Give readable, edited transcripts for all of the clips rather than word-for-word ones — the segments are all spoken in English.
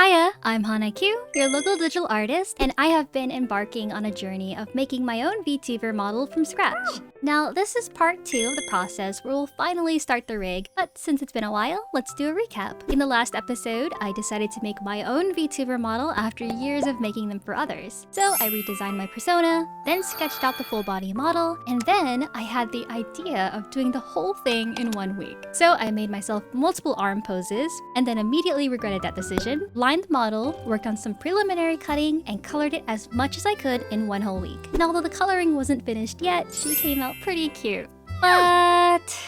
Hiya, I'm Hana Q, your local digital artist, and I have been embarking on a journey of making my own VTuber model from scratch. Now, this is part 2 of the process where we'll finally start the rig, but since it's been a while, let's do a recap. In the last episode, I decided to make my own VTuber model after years of making them for others. So I redesigned my persona, then sketched out the full body model, and then I had the idea of doing the whole thing in 1 week. So I made myself multiple arm poses, and then immediately regretted that decision, lined the model, worked on some preliminary cutting, and colored it as much as I could in 1 whole week. And although the coloring wasn't finished yet, she came out pretty cute. But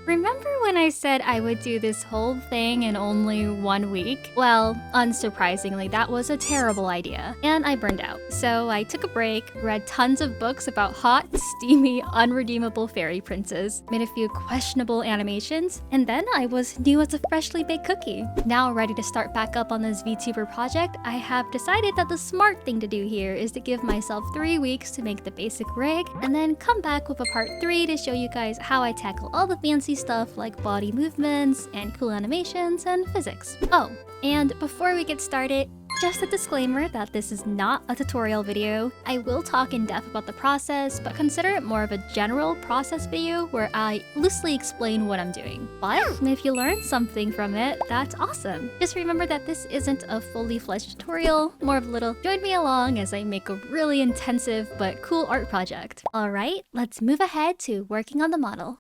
remember when I said I would do this whole thing in only 1 week? Well, unsurprisingly, that was a terrible idea, and I burned out. So I took a break, read tons of books about hot, steamy, unredeemable fairy princes, made a few questionable animations, and then I was new as a freshly baked cookie. Now ready to start back up on this VTuber project, I have decided that the smart thing to do here is to give myself 3 weeks to make the basic rig, and then come back with a part 3 to show you guys how I tackle all the fancy stuff like body movements and cool animations and physics. Oh, and before we get started, just a disclaimer that this is not a tutorial video. I will talk in depth about the process, but consider it more of a general process video where I loosely explain what I'm doing. But if you learn something from it, that's awesome. Just remember that this isn't a fully fledged tutorial, more of a little join me along as I make a really intensive but cool art project. Alright, let's move ahead to working on the model.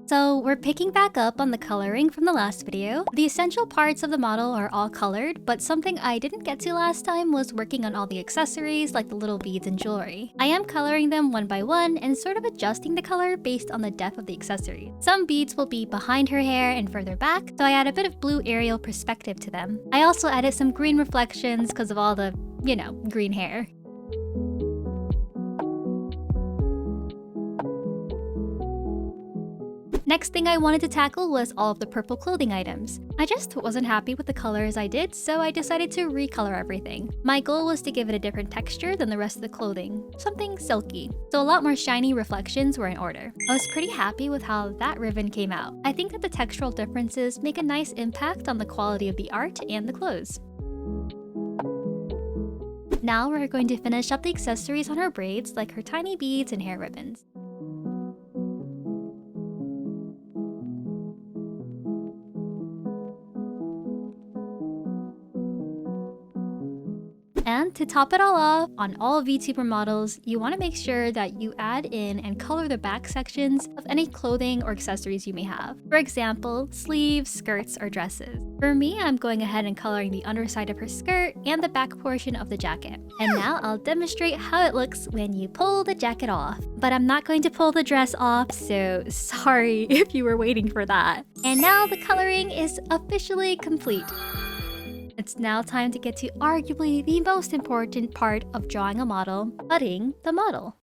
So we're picking back up on the coloring from the last video. The essential parts of the model are all colored, but something I didn't get to last time was working on all the accessories like the little beads and jewelry. I am coloring them one by one and sort of adjusting the color based on the depth of the accessory. Some beads will be behind her hair and further back, so I add a bit of blue aerial perspective to them. I also added some green reflections because of all the, green hair. Next thing I wanted to tackle was all of the purple clothing items. I just wasn't happy with the colors I did, so I decided to recolor everything. My goal was to give it a different texture than the rest of the clothing, something silky. So a lot more shiny reflections were in order. I was pretty happy with how that ribbon came out. I think that the textural differences make a nice impact on the quality of the art and the clothes. Now we're going to finish up the accessories on her braids, like her tiny beads and hair ribbons. And to top it all off, on all VTuber models, you want to make sure that you add in and color the back sections of any clothing or accessories you may have. For example, sleeves, skirts, or dresses. For me, I'm going ahead and coloring the underside of her skirt and the back portion of the jacket. And now I'll demonstrate how it looks when you pull the jacket off. But I'm not going to pull the dress off, so sorry if you were waiting for that. And now the coloring is officially complete. It's now time to get to arguably the most important part of drawing a model, cutting the model.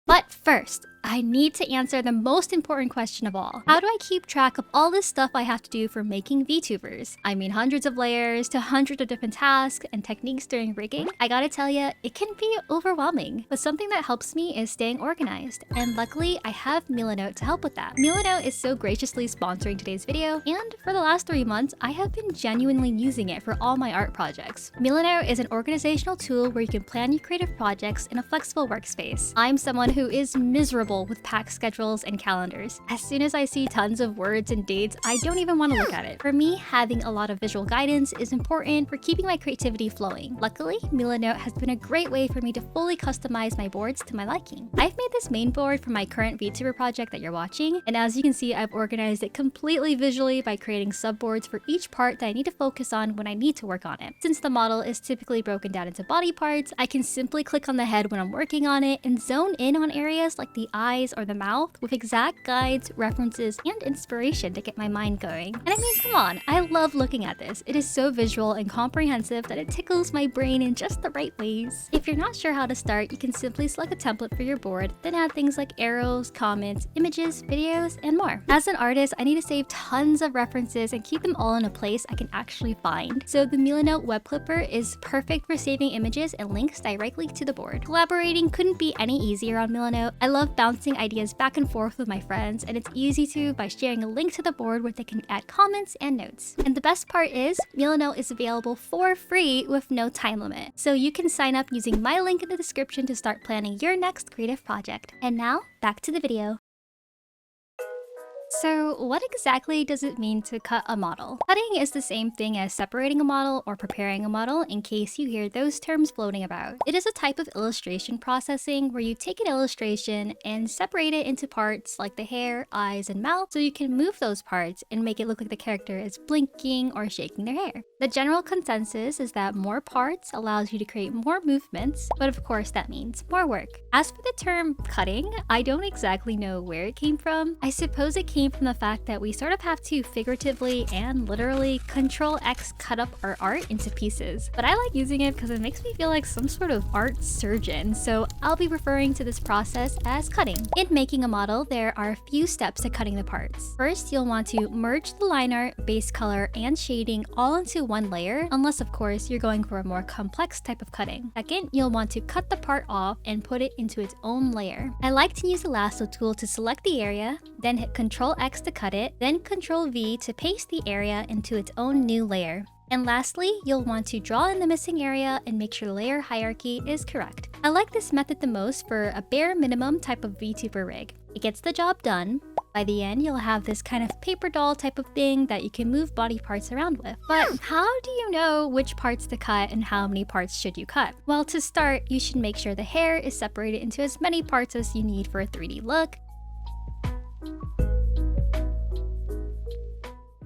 But first, I need to answer the most important question of all. How do I keep track of all this stuff I have to do for making VTubers? I mean, hundreds of layers to hundreds of different tasks and techniques during rigging. I gotta tell ya, it can be overwhelming. But something that helps me is staying organized. And luckily, I have Milanote to help with that. Milanote is so graciously sponsoring today's video, and for the last 3 months, I have been genuinely using it for all my art projects. Milanote is an organizational tool where you can plan your creative projects in a flexible workspace. I'm someone who is miserable with packed schedules and calendars. As soon as I see tons of words and dates, I don't even want to look at it. For me, having a lot of visual guidance is important for keeping my creativity flowing. Luckily, Milanote has been a great way for me to fully customize my boards to my liking. I've made this main board for my current VTuber project that you're watching, and as you can see, I've organized it completely visually by creating subboards for each part that I need to focus on when I need to work on it. Since the model is typically broken down into body parts, I can simply click on the head when I'm working on it and zone in on areas like the eyes or the mouth with exact guides, references, and inspiration to get my mind going. And I mean, come on, I love looking at this. It is so visual and comprehensive that it tickles my brain in just the right ways. If you're not sure how to start, you can simply select a template for your board, then add things like arrows, comments, images, videos, and more. As an artist, I need to save tons of references and keep them all in a place I can actually find. So the Milanote web clipper is perfect for saving images and links directly to the board. Collaborating couldn't be any easier on Milanote. I love bouncing bouncing ideas back and forth with my friends, and it's easy to by sharing a link to the board where they can add comments and notes. And the best part is, Milano is available for free with no time limit. So you can sign up using my link in the description to start planning your next creative project. And now, back to the video. So what exactly does it mean to cut a model? Cutting is the same thing as separating a model or preparing a model, in case you hear those terms floating about. It is a type of illustration processing where you take an illustration and separate it into parts like the hair, eyes, and mouth, so you can move those parts and make it look like the character is blinking or shaking their hair. The general consensus is that more parts allows you to create more movements, but of course that means more work. As for the term cutting, I don't exactly know where it came from. I suppose it came from the fact that we sort of have to figuratively and literally Control X cut up our art into pieces. But I like using it because it makes me feel like some sort of art surgeon, so I'll be referring to this process as cutting. In making a model, there are a few steps to cutting the parts. First, you'll want to merge the line art, base color, and shading all into one layer, unless of course you're going for a more complex type of cutting. Second, you'll want to cut the part off and put it into its own layer. I like to use the lasso tool to select the area, then hit Control X to cut it, then Control V to paste the area into its own new layer. And lastly, you'll want to draw in the missing area and make sure the layer hierarchy is correct. I like this method the most for a bare minimum type of VTuber rig. It gets the job done. By the end, you'll have this kind of paper doll type of thing that you can move body parts around with. But how do you know which parts to cut and how many parts should you cut? Well, to start, you should make sure the hair is separated into as many parts as you need for a 3D look.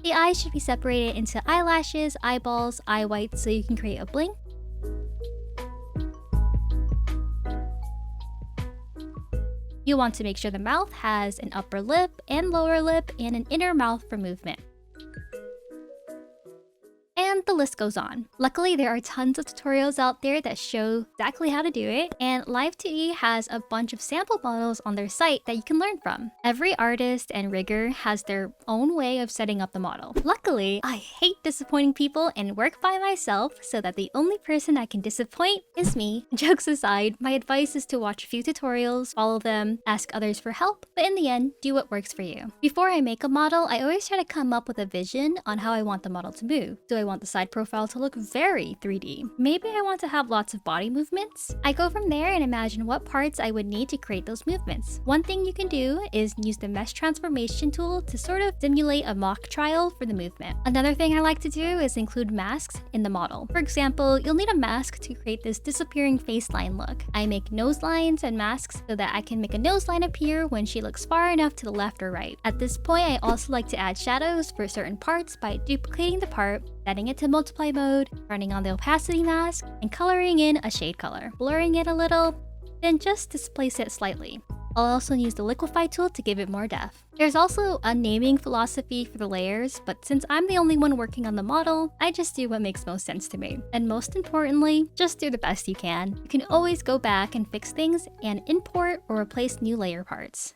The eyes should be separated into eyelashes, eyeballs, eye whites so you can create a bling. You want to make sure the mouth has an upper lip and lower lip and an inner mouth for movement. And the list goes on. Luckily, there are tons of tutorials out there that show exactly how to do it, and Live2D has a bunch of sample models on their site that you can learn from. Every artist and rigger has their own way of setting up the model. Luckily, I hate disappointing people and work by myself so that the only person I can disappoint is me. Jokes aside, my advice is to watch a few tutorials, follow them, ask others for help, but in the end, do what works for you. Before I make a model, I always try to come up with a vision on how I want the model to move. Do I want the side profile to look very 3D? Maybe I want to have lots of body movements? I go from there and imagine what parts I would need to create those movements. One thing you can do is use the mesh transformation tool to sort of simulate a mock trial for the movement. Another thing I like to do is include masks in the model. For example, you'll need a mask to create this disappearing face line look. I make nose lines and masks so that I can make a nose line appear when she looks far enough to the left or right. At this point, I also like to add shadows for certain parts by duplicating the part, setting it to multiply mode, turning on the opacity mask, and coloring in a shade color. Blurring it a little, then just displace it slightly. I'll also use the liquify tool to give it more depth. There's also a naming philosophy for the layers, but since I'm the only one working on the model, I just do what makes most sense to me. And most importantly, just do the best you can. You can always go back and fix things and import or replace new layer parts.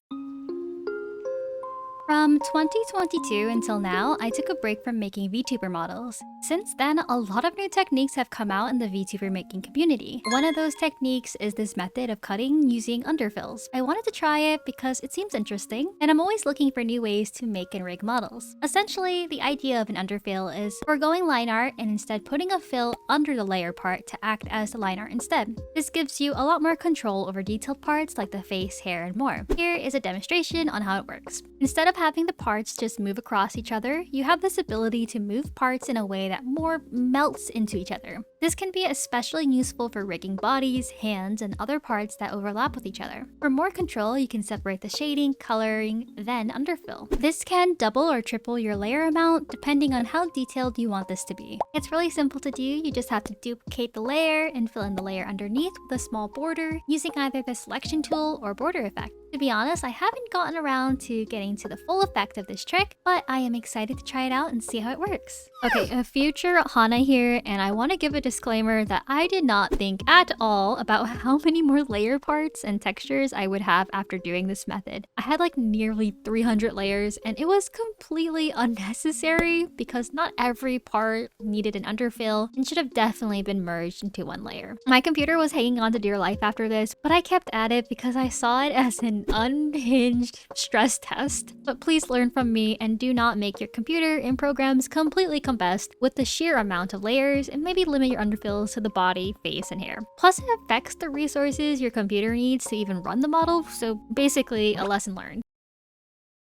From 2022 until now, I took a break from making VTuber models. Since then, a lot of new techniques have come out in the VTuber making community. One of those techniques is this method of cutting using underfills. I wanted to try it because it seems interesting, and I'm always looking for new ways to make and rig models. Essentially, the idea of an underfill is foregoing line art and instead putting a fill under the layer part to act as the line art instead. This gives you a lot more control over detailed parts like the face, hair, and more. Here is a demonstration on how it works. Instead of having the parts just move across each other, you have this ability to move parts in a way that more melts into each other. This can be especially useful for rigging bodies, hands, and other parts that overlap with each other. For more control, you can separate the shading, coloring, then underfill. This can double or triple your layer amount depending on how detailed you want this to be. It's really simple to do. You just have to duplicate the layer and fill in the layer underneath with a small border using either the selection tool or border effect. To be honest, I haven't gotten around to getting to the full effect of this trick, but I am excited to try it out and see how it works. Okay, a future Hana here, and I want to give a disclaimer that I did not think at all about how many more layer parts and textures I would have after doing this method. I had like nearly 300 layers and it was completely unnecessary because not every part needed an underfill and should have definitely been merged into one layer. My computer was hanging on to dear life after this, but I kept at it because I saw it as an unhinged stress test. But please learn from me and do not make your computer and programs completely combust with the sheer amount of layers, and maybe limit your underfills to the body, face, and hair. Plus, it affects the resources your computer needs to even run the model, so basically a lesson learned.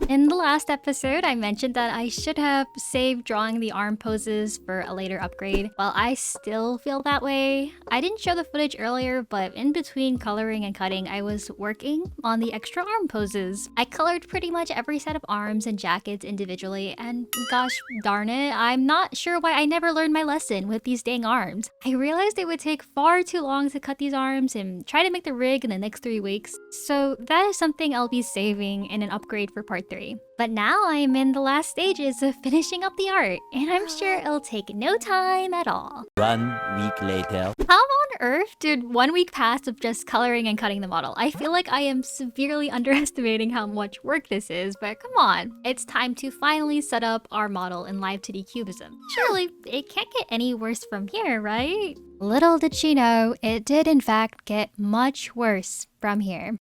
In the last episode, I mentioned that I should have saved drawing the arm poses for a later upgrade. While I still feel that way, I didn't show the footage earlier, but in between coloring and cutting, I was working on the extra arm poses. I colored pretty much every set of arms and jackets individually, and gosh darn it, I'm not sure why I never learned my lesson with these dang arms. I realized it would take far too long to cut these arms and try to make the rig in the next 3 weeks, so that is something I'll be saving in an upgrade for part 3. But now I am in the last stages of finishing up the art, and I'm sure it'll take no time at all. 1 week later. How on earth did 1 week pass of just coloring and cutting the model? I feel like I am severely underestimating how much work this is, but come on. It's time to finally set up our model in Live2D Cubism. Surely it can't get any worse from here, right? Little did she know, it did in fact get much worse from here.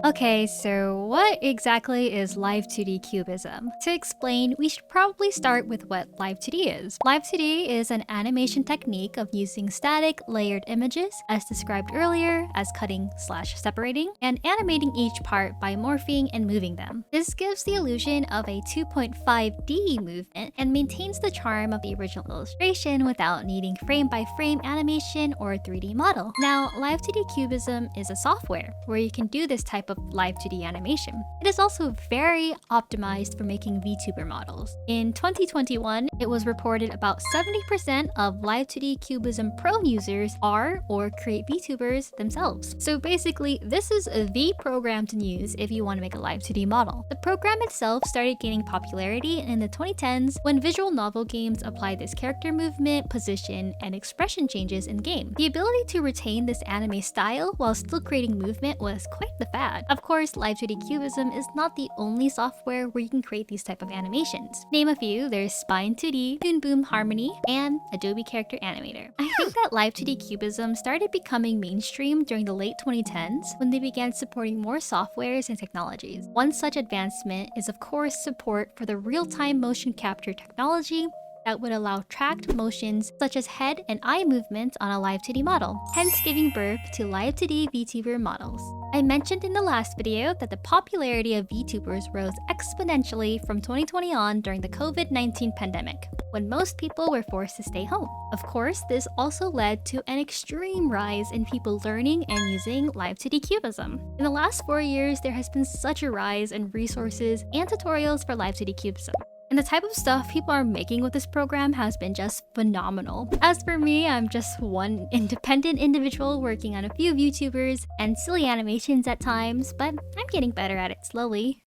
Okay, so what exactly is Live2D Cubism? To explain, we should probably start with what Live2D is. Live2D is an animation technique of using static, layered images, as described earlier as cutting/separating, and animating each part by morphing and moving them. This gives the illusion of a 2.5D movement and maintains the charm of the original illustration without needing frame-by-frame animation or a 3D model. Now, Live2D Cubism is a software where you can do this type of Live2D animation. It is also very optimized for making VTuber models. In 2021, it was reported about 70% of Live2D Cubism Pro users are or create VTubers themselves. So basically, this is the program to use if you want to make a Live2D model. The program itself started gaining popularity in the 2010s when visual novel games applied this character movement, position, and expression changes in game. The ability to retain this anime style while still creating movement was quite the fad. Of course, Live2D Cubism is not the only software where you can create these type of animations. Name a few, there's Spine2D, Toon Boom Harmony, and Adobe Character Animator. I think that Live2D Cubism started becoming mainstream during the late 2010s when they began supporting more softwares and technologies. One such advancement is of course support for the real-time motion capture technology that would allow tracked motions such as head and eye movements on a Live2D model, hence giving birth to Live2D VTuber models. I mentioned in the last video that the popularity of VTubers rose exponentially from 2020 on during the COVID-19 pandemic, when most people were forced to stay home. Of course, this also led to an extreme rise in people learning and using Live2D Cubism. In the last 4 years, there has been such a rise in resources and tutorials for Live2D Cubism. And the type of stuff people are making with this program has been just phenomenal. As for me, I'm just one independent individual working on a few VTubers and silly animations at times, but I'm getting better at it slowly.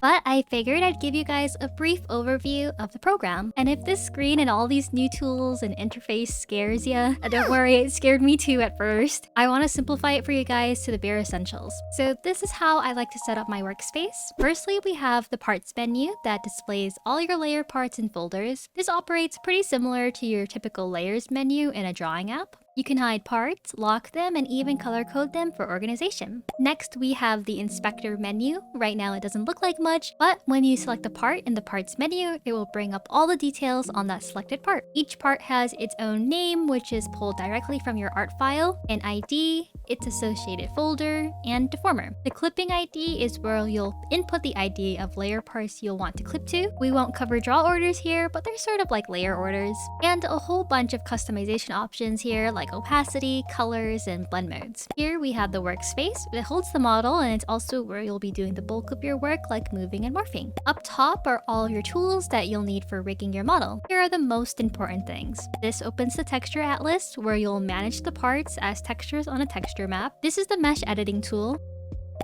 But I figured I'd give you guys a brief overview of the program. And if this screen and all these new tools and interface scares ya, don't worry, it scared me too at first. I want to simplify it for you guys to the bare essentials. So this is how I like to set up my workspace. Firstly, we have the parts menu that displays all your layer parts in folders. This operates pretty similar to your typical layers menu in a drawing app. You can hide parts, lock them, and even color code them for organization. Next, we have the inspector menu. Right now, it doesn't look like much, but when you select a part in the parts menu, it will bring up all the details on that selected part. Each part has its own name, which is pulled directly from your art file, an ID, its associated folder, and deformer. The clipping ID is where you'll input the ID of layer parts you'll want to clip to. We won't cover draw orders here, but they're sort of like layer orders. And a whole bunch of customization options here, like opacity, colors, and blend modes. Here we have the workspace. It holds the model, and it's also where you'll be doing the bulk of your work, like moving and morphing. Up top are all of your tools that you'll need for rigging your model. Here are the most important things. This opens the texture atlas, where you'll manage the parts as textures on a texture map. This is the mesh editing tool.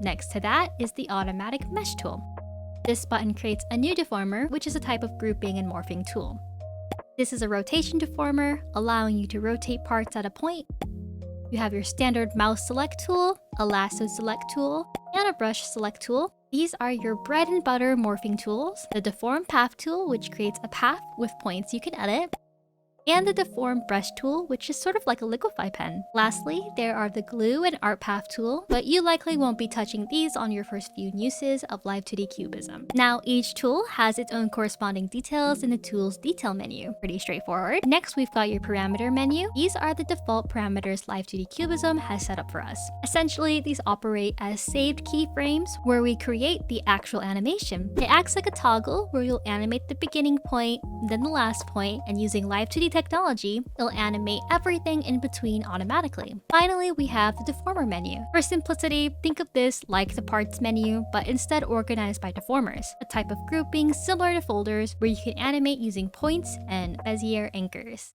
Next to that is the automatic mesh tool. This button creates a new deformer, which is a type of grouping and morphing tool. This is a rotation deformer, allowing you to rotate parts at a point. You have your standard mouse select tool, a lasso select tool, and a brush select tool. These are your bread and butter morphing tools, the deform path tool, which creates a path with points you can edit, and the deform brush tool, which is sort of like a liquify pen. Lastly, there are the glue and art path tool, but you likely won't be touching these on your first few uses of Live2D Cubism. Now, each tool has its own corresponding details in the tool's detail menu. Pretty straightforward. Next, we've got your parameter menu. These are the default parameters Live2D Cubism has set up for us. Essentially, these operate as saved keyframes where we create the actual animation. It acts like a toggle where you'll animate the beginning point, then the last point, and using Live2D technology, it'll animate everything in between automatically. Finally, we have the deformer menu. For simplicity, think of this like the parts menu, but instead organized by deformers, a type of grouping similar to folders where you can animate using points and Bezier anchors.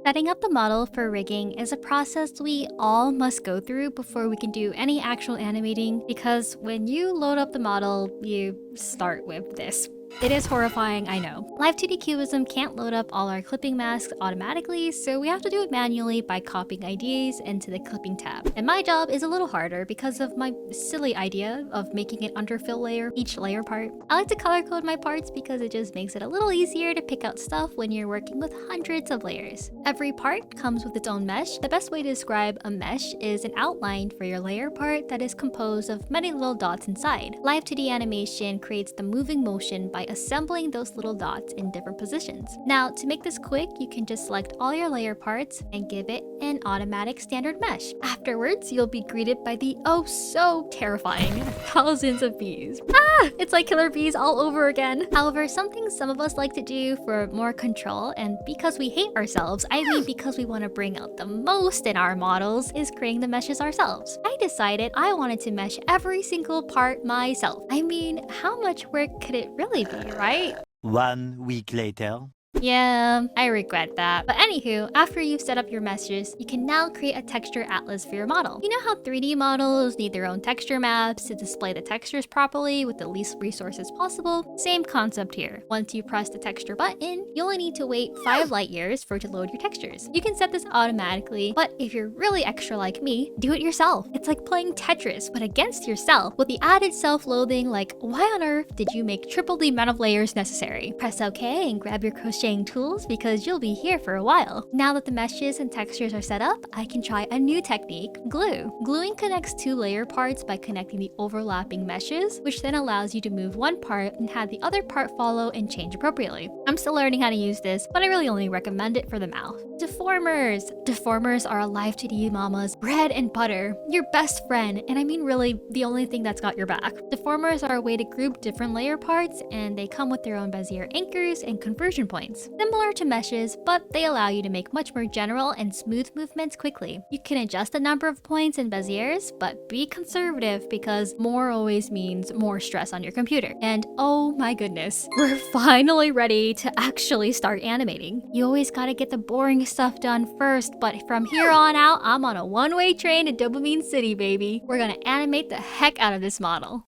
Setting up the model for rigging is a process we all must go through before we can do any actual animating, because when you load up the model, you start with this. It is horrifying, I know. Live2D Cubism can't load up all our clipping masks automatically, so we have to do it manually by copying IDs into the clipping tab. And my job is a little harder because of my silly idea of making an underfill layer each layer part. I like to color code my parts because it just makes it a little easier to pick out stuff when you're working with hundreds of layers. Every part comes with its own mesh. The best way to describe a mesh is an outline for your layer part that is composed of many little dots inside. Live2D animation creates the moving motion by assembling those little dots in different positions. Now, to make this quick, you can just select all your layer parts and give it an automatic standard mesh. Afterwards, you'll be greeted by the oh so terrifying thousands of bees. It's like killer bees all over again. However, something some of us like to do for more control, and because we hate ourselves, I mean because we want to bring out the most in our models, is creating the meshes ourselves. I decided I wanted to mesh every single part myself. I mean, how much work could it really be, right? 1 week later. Yeah, I regret that. But anywho, after you've set up your meshes, you can now create a texture atlas for your model. You know how 3D models need their own texture maps to display the textures properly with the least resources possible? Same concept here. Once you press the texture button, you only need to wait 5 light years for it to load your textures. You can set this automatically, but if you're really extra like me, do it yourself. It's like playing Tetris, but against yourself, with the added self-loathing like, why on earth did you make triple the amount of layers necessary? Press OK and grab your crochet tools because you'll be here for a while. Now that the meshes and textures are set up, I can try a new technique, glue. Gluing connects 2 layer parts by connecting the overlapping meshes, which then allows you to move one part and have the other part follow and change appropriately. I'm still learning how to use this, but I really only recommend it for the mouth. Deformers! Deformers are a Live2D mama's bread and butter, your best friend, and I mean really the only thing that's got your back. Deformers are a way to group different layer parts, and they come with their own Bezier anchors and conversion points. Similar to meshes, but they allow you to make much more general and smooth movements quickly. You can adjust the number of points in Beziers, but be conservative because more always means more stress on your computer. And oh my goodness, we're finally ready to actually start animating. You always gotta get the boring stuff done first, but from here on out, I'm on a one-way train to Dopamine City, baby. We're gonna animate the heck out of this model.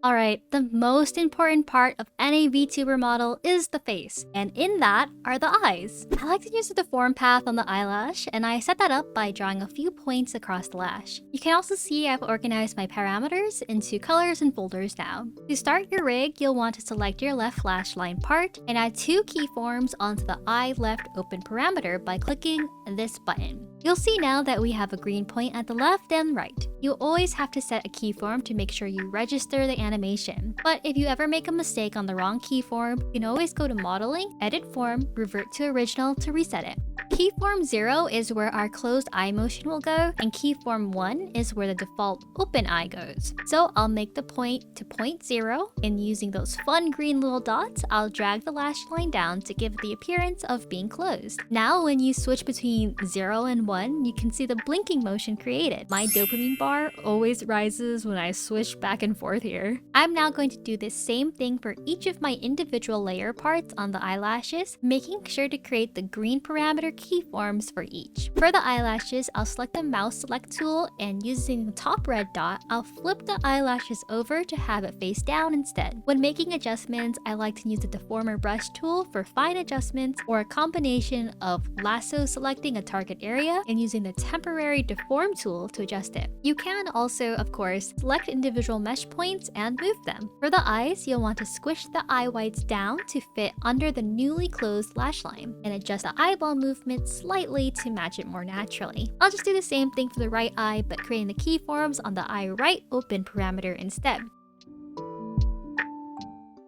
Alright, the most important part of any VTuber model is the face, and in that are the eyes. I like to use the deform path on the eyelash, and I set that up by drawing a few points across the lash. You can also see I've organized my parameters into colors and folders now. To start your rig, you'll want to select your left lash line part and add 2 keyforms onto the eye left open parameter by clicking this button. You'll see now that we have a green point at the left and right. You always have to set a keyform to make sure you register the animation. But if you ever make a mistake on the wrong keyform, you can always go to Modeling, Edit Form, Revert to Original to reset it. Keyform 0 is where our closed eye motion will go, and keyform 1 is where the default open eye goes. So I'll make the point to point 0, and using those fun green little dots, I'll drag the lash line down to give the appearance of being closed. Now when you switch between 0 and 1, you can see the blinking motion created. My dopamine bar always rises when I switch back and forth here. I'm now going to do the same thing for each of my individual layer parts on the eyelashes, making sure to create the green parameter keyforms for each. For the eyelashes, I'll select the mouse select tool, and using the top red dot, I'll flip the eyelashes over to have it face down instead. When making adjustments, I like to use the deformer brush tool for fine adjustments, or a combination of lasso selecting a target area and using the temporary deform tool to adjust it. You can also, of course, select individual mesh points and move them. For the eyes, you'll want to squish the eye whites down to fit under the newly closed lash line and adjust the eyeball movement slightly to match it more naturally. I'll just do the same thing for the right eye, but creating the keyforms on the eye right open parameter instead.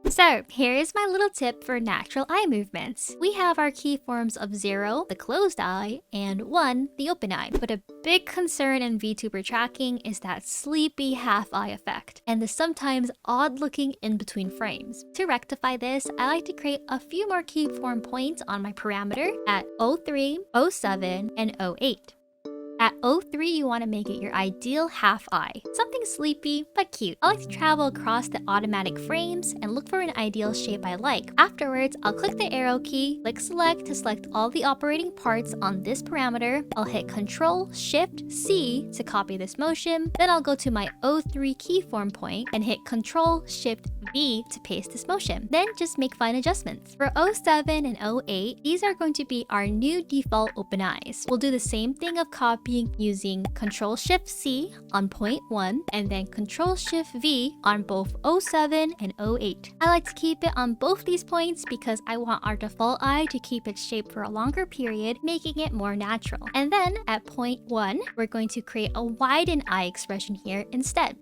So here is my little tip for natural eye movements. We have our keyforms of 0, the closed eye, and 1, the open eye. But a big concern in VTuber tracking is that sleepy half eye effect and the sometimes odd looking in between frames. To rectify this, I like to create a few more keyform points on my parameter at 03, 07, and 08. At 03, you want to make it your ideal half eye. Something sleepy but cute. I like to travel across the automatic frames and look for an ideal shape I like. Afterwards, I'll click the arrow key, click select to select all the operating parts on this parameter. I'll hit Ctrl-Shift-C to copy this motion. Then I'll go to my 03 keyform point and hit Ctrl-Shift-V to paste this motion. Then just make fine adjustments. For 07 and 08, these are going to be our new default open eyes. We'll do the same thing of copying using Ctrl-Shift-C on point 1 and then Ctrl-Shift-V on both 07 and 08. I like to keep it on both these points because I want our default eye to keep its shape for a longer period, making it more natural. And then at point 1, we're going to create a widened eye expression here instead.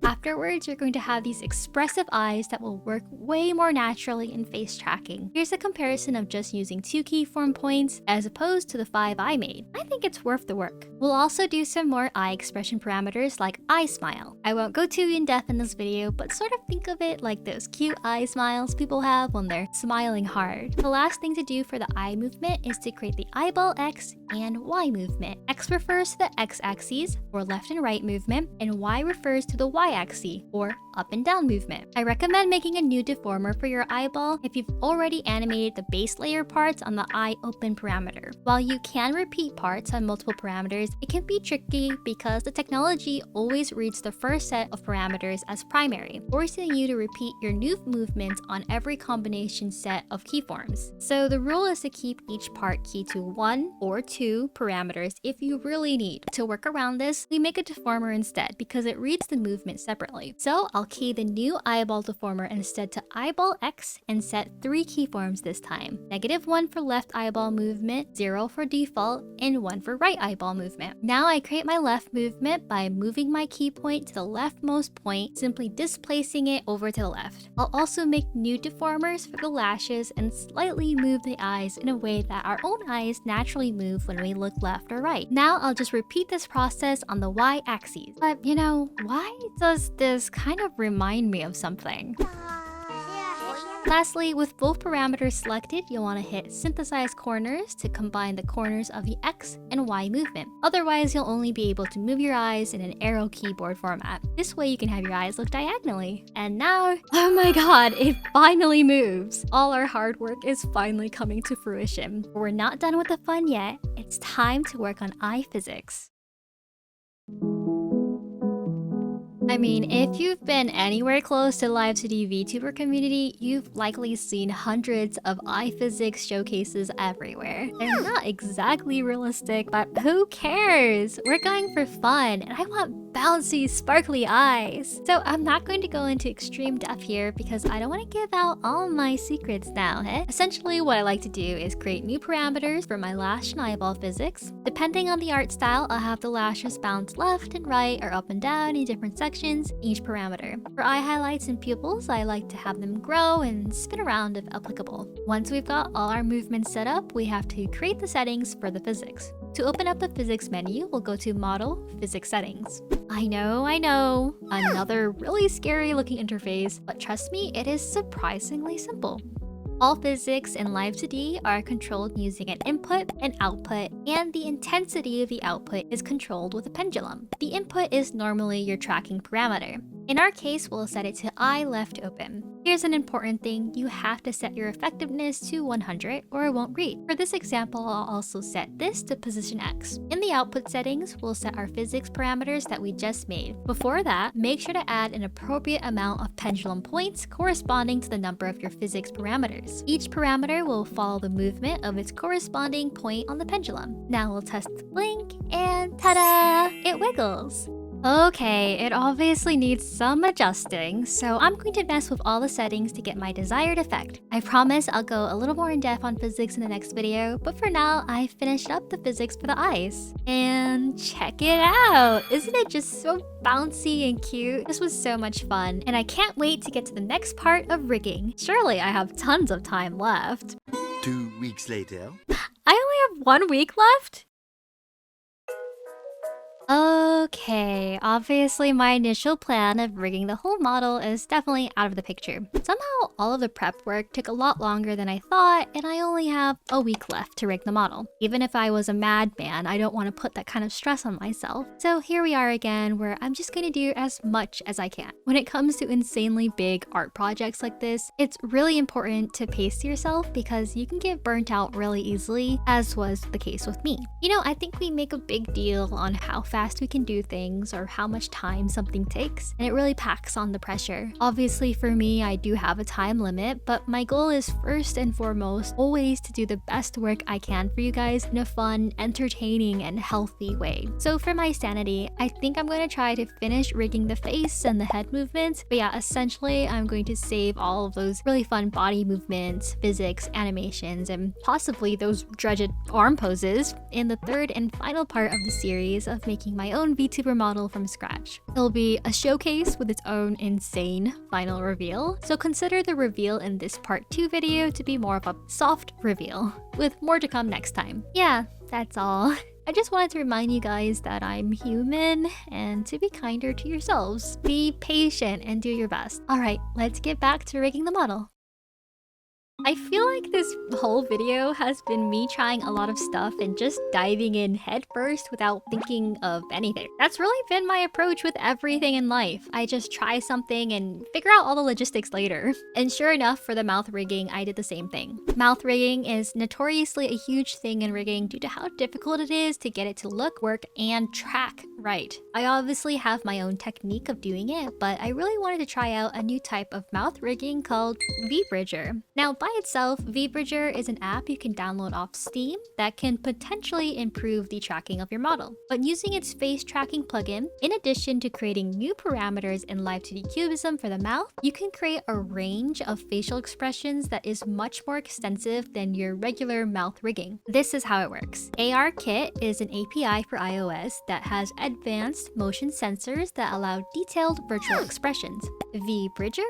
Afterwards, you're going to have these expressive eyes that will work way more naturally in face tracking. Here's a comparison of just using 2 keyform points as opposed to the 5 I made. I think it's worth the work. We'll also do some more eye expression parameters like eye smile. I won't go too in-depth in this video, but sort of think of it like those cute eye smiles people have when they're smiling hard. The last thing to do for the eye movement is to create the eyeball X and Y movement. X refers to the X-axis, or left and right movement, and Y refers to the Y-axis, or up and down movement. I recommend making a new deformer for your eyeball if you've already animated the base layer parts on the eye open parameter. While you can repeat parts on multiple parameters, it can be tricky because the technology always reads the first set of parameters as primary, forcing you to repeat your new movements on every combination set of keyforms. So the rule is to keep each part key to 1 or 2 parameters if you really need. To work around this, we make a deformer instead because it reads the movement separately. So I'll key the new eyeball deformer instead to eyeball X and set 3 keyforms this time. -1 for left eyeball movement, 0 for default, and 1 for right eyeball movement. Now I create my left movement by moving my key point to the leftmost point, simply displacing it over to the left. I'll also make new deformers for the lashes and slightly move the eyes in a way that our own eyes naturally move when we look left or right. Now I'll just repeat this process on the Y-axis. But you know, why does this kind of remind me of something? Lastly, with both parameters selected, you'll want to hit Synthesize Corners to combine the corners of the X and Y movement. Otherwise, you'll only be able to move your eyes in an arrow keyboard format. This way you can have your eyes look diagonally. And now, oh my god, it finally moves! All our hard work is finally coming to fruition. But we're not done with the fun yet. It's time to work on eye physics. I mean, if you've been anywhere close to the Live2D VTuber community, you've likely seen hundreds of eye physics showcases everywhere. They're not exactly realistic, but who cares? We're going for fun, and I want bouncy, sparkly eyes. So I'm not going to go into extreme depth here because I don't want to give out all my secrets now, eh? Essentially, what I like to do is create new parameters for my lash and eyeball physics. Depending on the art style, I'll have the lashes bounce left and right or up and down in different sections each parameter. For eye highlights and pupils, I like to have them grow and spin around if applicable. Once we've got all our movements set up, we have to create the settings for the physics. To open up the physics menu, we'll go to Model, Physics Settings. I know, another really scary looking interface, but trust me, it is surprisingly simple. All physics in Live2D are controlled using an input and output, and the intensity of the output is controlled with a pendulum. The input is normally your tracking parameter. In our case, we'll set it to eye left open. Here's an important thing, you have to set your effectiveness to 100 or it won't read. For this example, I'll also set this to position X. In the output settings, we'll set our physics parameters that we just made. Before that, make sure to add an appropriate amount of pendulum points corresponding to the number of your physics parameters. Each parameter will follow the movement of its corresponding point on the pendulum. Now we'll test the blink and ta-da! It wiggles! Okay, it obviously needs some adjusting, so I'm going to mess with all the settings to get my desired effect. I promise I'll go a little more in depth on physics in the next video, but for now, I finished up the physics for the eyes. And check it out! Isn't it just so bouncy and cute? This was so much fun, and I can't wait to get to the next part of rigging. Surely I have tons of time left. 2 weeks later. I only have 1 week left? Okay, obviously my initial plan of rigging the whole model is definitely out of the picture. Somehow all of the prep work took a lot longer than I thought, and I only have a week left to rig the model. Even if I was a madman, I don't want to put that kind of stress on myself. So here we are again, where I'm just going to do as much as I can. When it comes to insanely big art projects like this, it's really important to pace yourself because you can get burnt out really easily, as was the case with me. You know, I think we make a big deal on how fast we can do things or how much time something takes, and it really packs on the pressure. Obviously for me, I do have a time limit, but my goal is first and foremost always to do the best work I can for you guys in a fun, entertaining, and healthy way. So for my sanity, I think I'm going to try to finish rigging the face and the head movements, but yeah, essentially I'm going to save all of those really fun body movements, physics, animations, and possibly those dreaded arm poses in the third and final part of the series of making my own VTuber model from scratch. It'll be a showcase with its own insane final reveal, so consider the reveal in this part 2 video to be more of a soft reveal, with more to come next time. Yeah, that's all. I just wanted to remind you guys that I'm human and to be kinder to yourselves. Be patient and do your best. Alright, let's get back to rigging the model. I feel like this whole video has been me trying a lot of stuff and just diving in head first without thinking of anything. That's really been my approach with everything in life. I just try something and figure out all the logistics later. And sure enough, for the mouth rigging, I did the same thing. Mouth rigging is notoriously a huge thing in rigging due to how difficult it is to get it to look, work, and track right. I obviously have my own technique of doing it, but I really wanted to try out a new type of mouth rigging called VBridger. Now, by itself, VBridger is an app you can download off Steam that can potentially improve the tracking of your model. But using its face tracking plugin, in addition to creating new parameters in Live 2D Cubism for the mouth, you can create a range of facial expressions that is much more extensive than your regular mouth rigging. This is how it works. ARKit is an API for iOS that has advanced motion sensors that allow detailed virtual expressions. VBridger,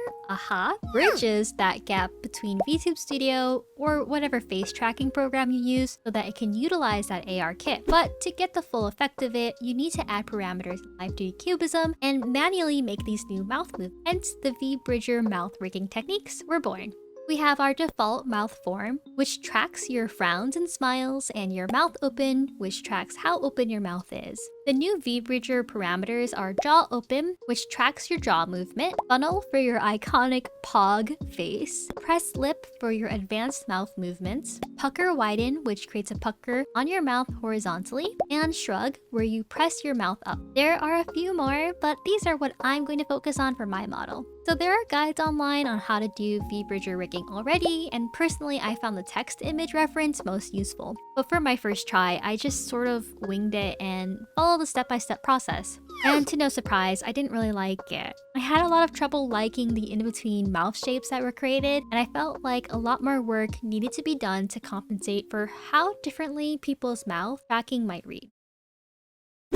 bridges that gap between VTube Studio or whatever face tracking program you use so that it can utilize that ARKit. But to get the full effect of it, you need to add parameters in Live 2D Cubism and manually make these new mouth moves. Hence, the VBridger mouth rigging techniques were born. We have our default mouth form, which tracks your frowns and smiles, and your mouth open, which tracks how open your mouth is. The new VBridger parameters are jaw open, which tracks your jaw movement, funnel for your iconic pog face, press lip for your advanced mouth movements, pucker widen, which creates a pucker on your mouth horizontally, and shrug, where you press your mouth up. There are a few more, but these are what I'm going to focus on for my model. So there are guides online on how to do VBridger rigging already, and personally I found the text image reference most useful. But for my first try, I just sort of winged it and followed the step-by-step process. And to no surprise, I didn't really like it. I had a lot of trouble liking the in-between mouth shapes that were created, and I felt like a lot more work needed to be done to compensate for how differently people's mouth tracking might read.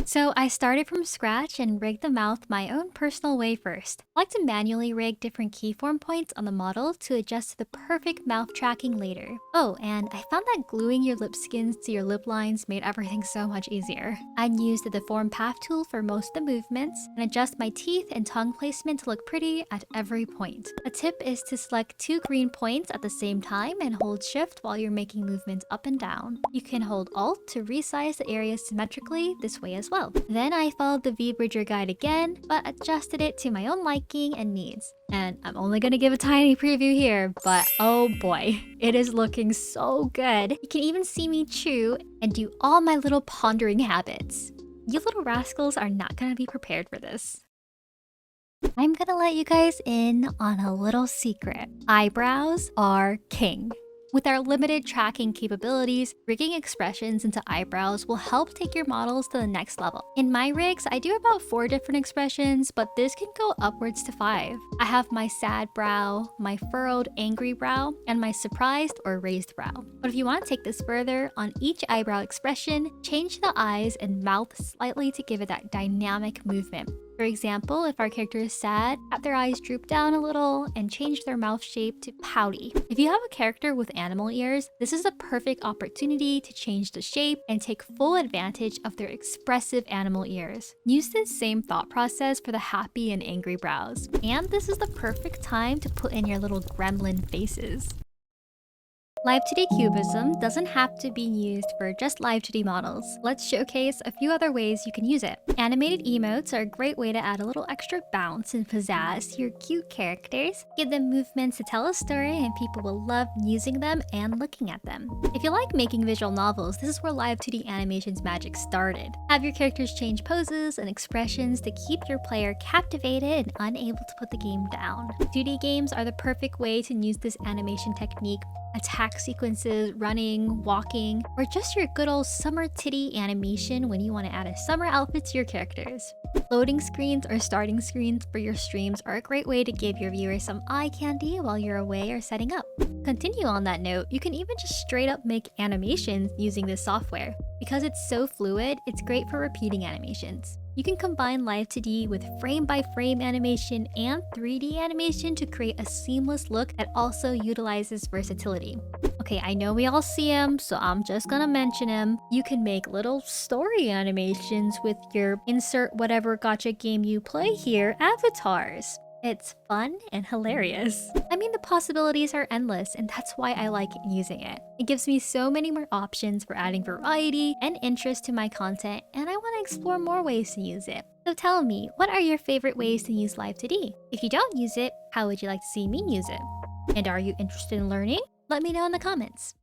So I started from scratch and rigged the mouth my own personal way first. I like to manually rig different keyform points on the model to adjust to the perfect mouth tracking later. Oh, and I found that gluing your lip skins to your lip lines made everything so much easier. I used the deform path tool for most of the movements and adjust my teeth and tongue placement to look pretty at every point. A tip is to select 2 green points at the same time and hold shift while you're making movements up and down. You can hold alt to resize the area symmetrically this way as as well. Then I followed the V-Bridger guide again, but adjusted it to my own liking and needs. And I'm only gonna give a tiny preview here, but oh boy, it is looking so good. You can even see me chew and do all my little pondering habits. You little rascals are not gonna be prepared for this. I'm gonna let you guys in on a little secret. Eyebrows are king. With our limited tracking capabilities, rigging expressions into eyebrows will help take your models to the next level. In my rigs, I do about 4 different expressions, but this can go upwards to 5. I have my sad brow, my furrowed angry brow, and my surprised or raised brow. But if you want to take this further, on each eyebrow expression, change the eyes and mouth slightly to give it that dynamic movement. For example, if our character is sad, have their eyes droop down a little and change their mouth shape to pouty. If you have a character with animal ears, this is a perfect opportunity to change the shape and take full advantage of their expressive animal ears. Use this same thought process for the happy and angry brows. And this is the perfect time to put in your little gremlin faces. Live 2D cubism doesn't have to be used for just Live 2D models. Let's showcase a few other ways you can use it. Animated emotes are a great way to add a little extra bounce and pizzazz to your cute characters. Give them movements to tell a story and people will love using them and looking at them. If you like making visual novels, this is where Live 2D animation's magic started. Have your characters change poses and expressions to keep your player captivated and unable to put the game down. 2D games are the perfect way to use this animation technique. Attack sequences, running, walking, or just your good old summer titty animation when you want to add a summer outfit to your characters. Loading screens or starting screens for your streams are a great way to give your viewers some eye candy while you're away or setting up. Continue on that note, you can even just straight up make animations using this software. Because it's so fluid, it's great for repeating animations. You can combine Live 2D with frame-by-frame animation and 3D animation to create a seamless look that also utilizes versatility. Okay, I know we all see him, so I'm just gonna mention him. You can make little story animations with your insert whatever gacha game you play here avatars. It's fun and hilarious. I mean, the possibilities are endless, and that's why I like using it. It gives me so many more options for adding variety and interest to my content, and I want to explore more ways to use it. So tell me, what are your favorite ways to use Live 2D? If you don't use it, how would you like to see me use it? And are you interested in learning? Let me know in the comments.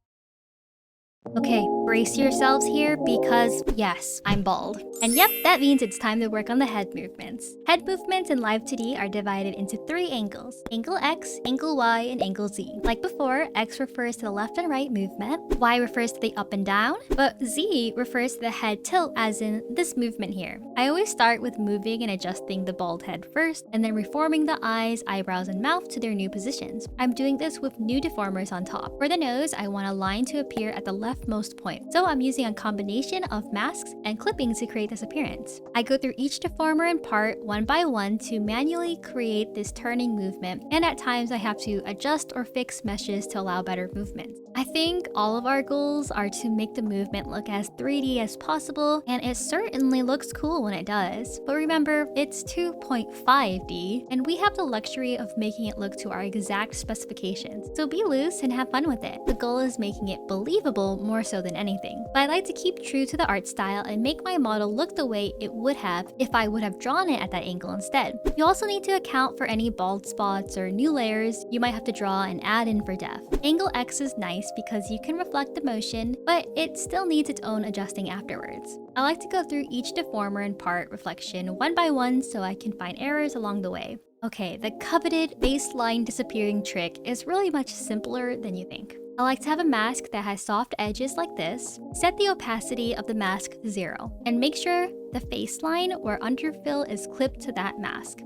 Okay, brace yourselves here because yes, I'm bald. And yep, that means it's time to work on the head movements. Head movements in Live 2D are divided into 3 angles: angle X, angle Y, and angle Z. Like before, X refers to the left and right movement, Y refers to the up and down, but Z refers to the head tilt, as in this movement here. I always start with moving and adjusting the bald head first, and then reforming the eyes, eyebrows, and mouth to their new positions. I'm doing this with new deformers on top. For the nose, I want a line to appear at the leftmost point, so I'm using a combination of masks and clippings to create this appearance. I go through each deformer in part one by one to manually create this turning movement, and at times I have to adjust or fix meshes to allow better movement. I think all of our goals are to make the movement look as 3D as possible, and it certainly looks cool when it does. But remember, it's 2.5D, and we have the luxury of making it look to our exact specifications. So be loose and have fun with it. The goal is making it believable more so than anything. But I like to keep true to the art style and make my model look the way it would have if I would have drawn it at that angle instead. You also need to account for any bald spots or new layers you might have to draw and add in for depth. Angle X is nice because you can reflect the motion, but it still needs its own adjusting afterwards. I like to go through each deformer and part reflection one by one so I can find errors along the way. Okay, the coveted baseline disappearing trick is really much simpler than you think. I like to have a mask that has soft edges like this. Set the opacity of the mask to 0, and make sure the face line or underfill is clipped to that mask.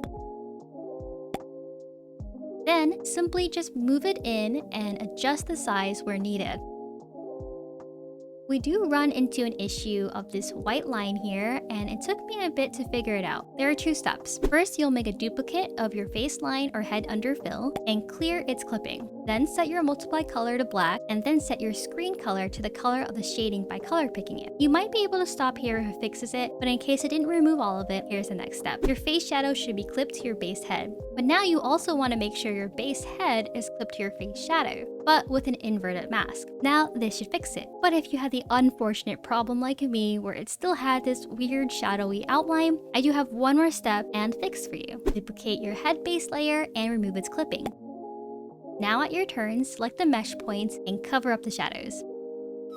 Then, simply just move it in and adjust the size where needed. We do run into an issue of this white line here, and it took me a bit to figure it out. There are 2 steps. First, you'll make a duplicate of your face line or head underfill and clear its clipping. Then set your multiply color to black, and then set your screen color to the color of the shading by color picking it. You might be able to stop here if it fixes it, but in case it didn't remove all of it, here's the next step. Your face shadow should be clipped to your base head. But now you also want to make sure your base head is clipped to your face shadow. but with an inverted mask. Now, this should fix it. But if you had the unfortunate problem like me where it still had this weird shadowy outline, I do have one more step and fix for you. Duplicate your head base layer and remove its clipping. Now at your turn, select the mesh points and cover up the shadows.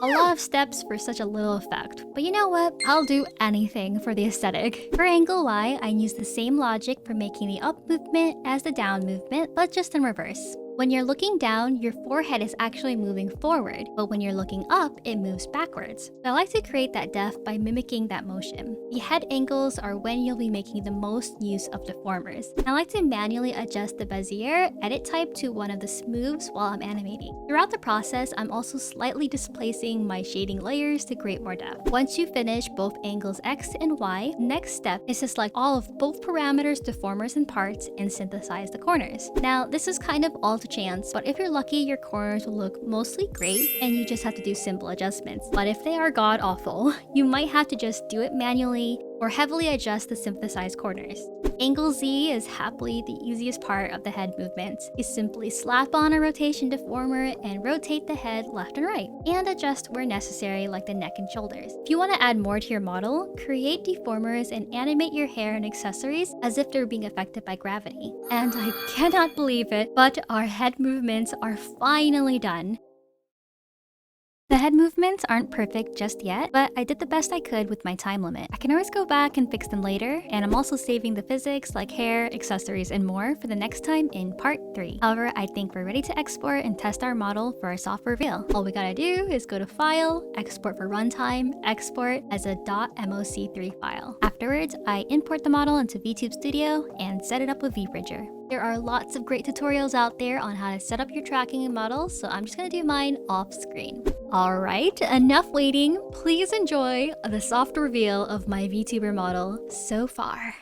A lot of steps for such a little effect, but you know what? I'll do anything for the aesthetic. For angle Y, I use the same logic for making the up movement as the down movement, but just in reverse. When you're looking down, your forehead is actually moving forward, but when you're looking up, it moves backwards. So I like to create that depth by mimicking that motion. The head angles are when you'll be making the most use of deformers. I like to manually adjust the Bezier edit type to one of the smooths while I'm animating. Throughout the process, I'm also slightly displacing my shading layers to create more depth. Once you finish both angles X and Y, next step is to select all of both parameters, deformers, and parts and synthesize the corners. Now, this is kind of all to chance, but if you're lucky, your corners will look mostly great and you just have to do simple adjustments. But if they are god awful, you might have to just do it manually or heavily adjust the synthesized corners. Angle Z is happily the easiest part of the head movement. You simply slap on a rotation deformer and rotate the head left and right, and adjust where necessary like the neck and shoulders. If you want to add more to your model, create deformers and animate your hair and accessories as if they're being affected by gravity. And I cannot believe it, but our head movements are finally done. The head movements aren't perfect just yet, but I did the best I could with my time limit. I can always go back and fix them later, and I'm also saving the physics like hair, accessories, and more for the next time in part 3. However, I think we're ready to export and test our model for our soft reveal. All we gotta do is go to File, Export for Runtime, Export as a .moc3 file. Afterwards, I import the model into VTube Studio and set it up with VBridger. There are lots of great tutorials out there on how to set up your tracking and models, so I'm just gonna do mine off screen. Alright, enough waiting. Please enjoy the soft reveal of my VTuber model so far.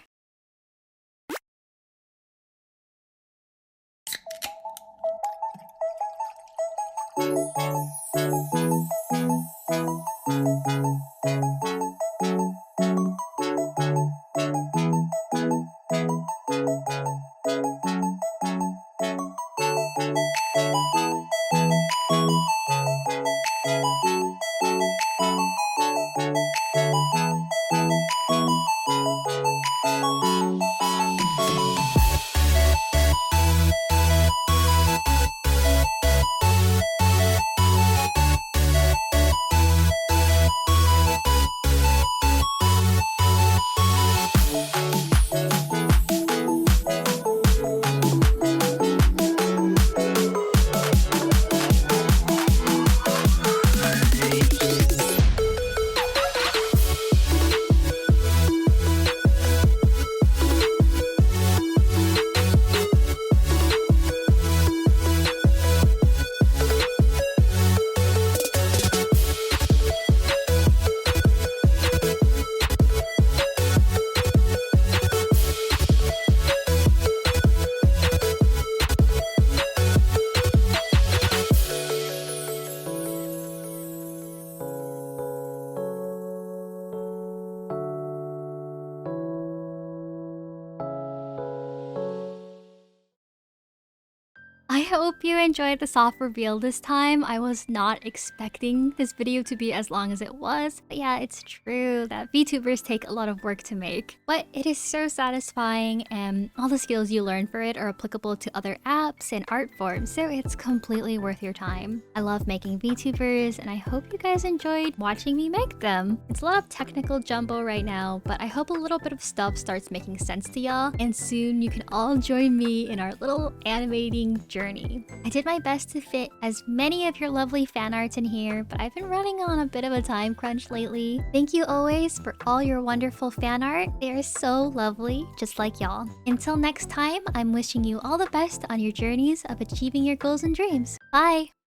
I hope you enjoyed the soft reveal this time. I was not expecting this video to be as long as it was. But yeah, it's true that VTubers take a lot of work to make. But it is so satisfying, and all the skills you learn for it are applicable to other apps and art forms, so it's completely worth your time. I love making VTubers, and I hope you guys enjoyed watching me make them. It's a lot of technical jumbo right now, but I hope a little bit of stuff starts making sense to y'all, and soon you can all join me in our little animating journey. I did my best to fit as many of your lovely fan arts in here, but I've been running on a bit of a time crunch lately. Thank you always for all your wonderful fan art. They are so lovely, just like y'all. Until next time, I'm wishing you all the best on your journeys of achieving your goals and dreams. Bye!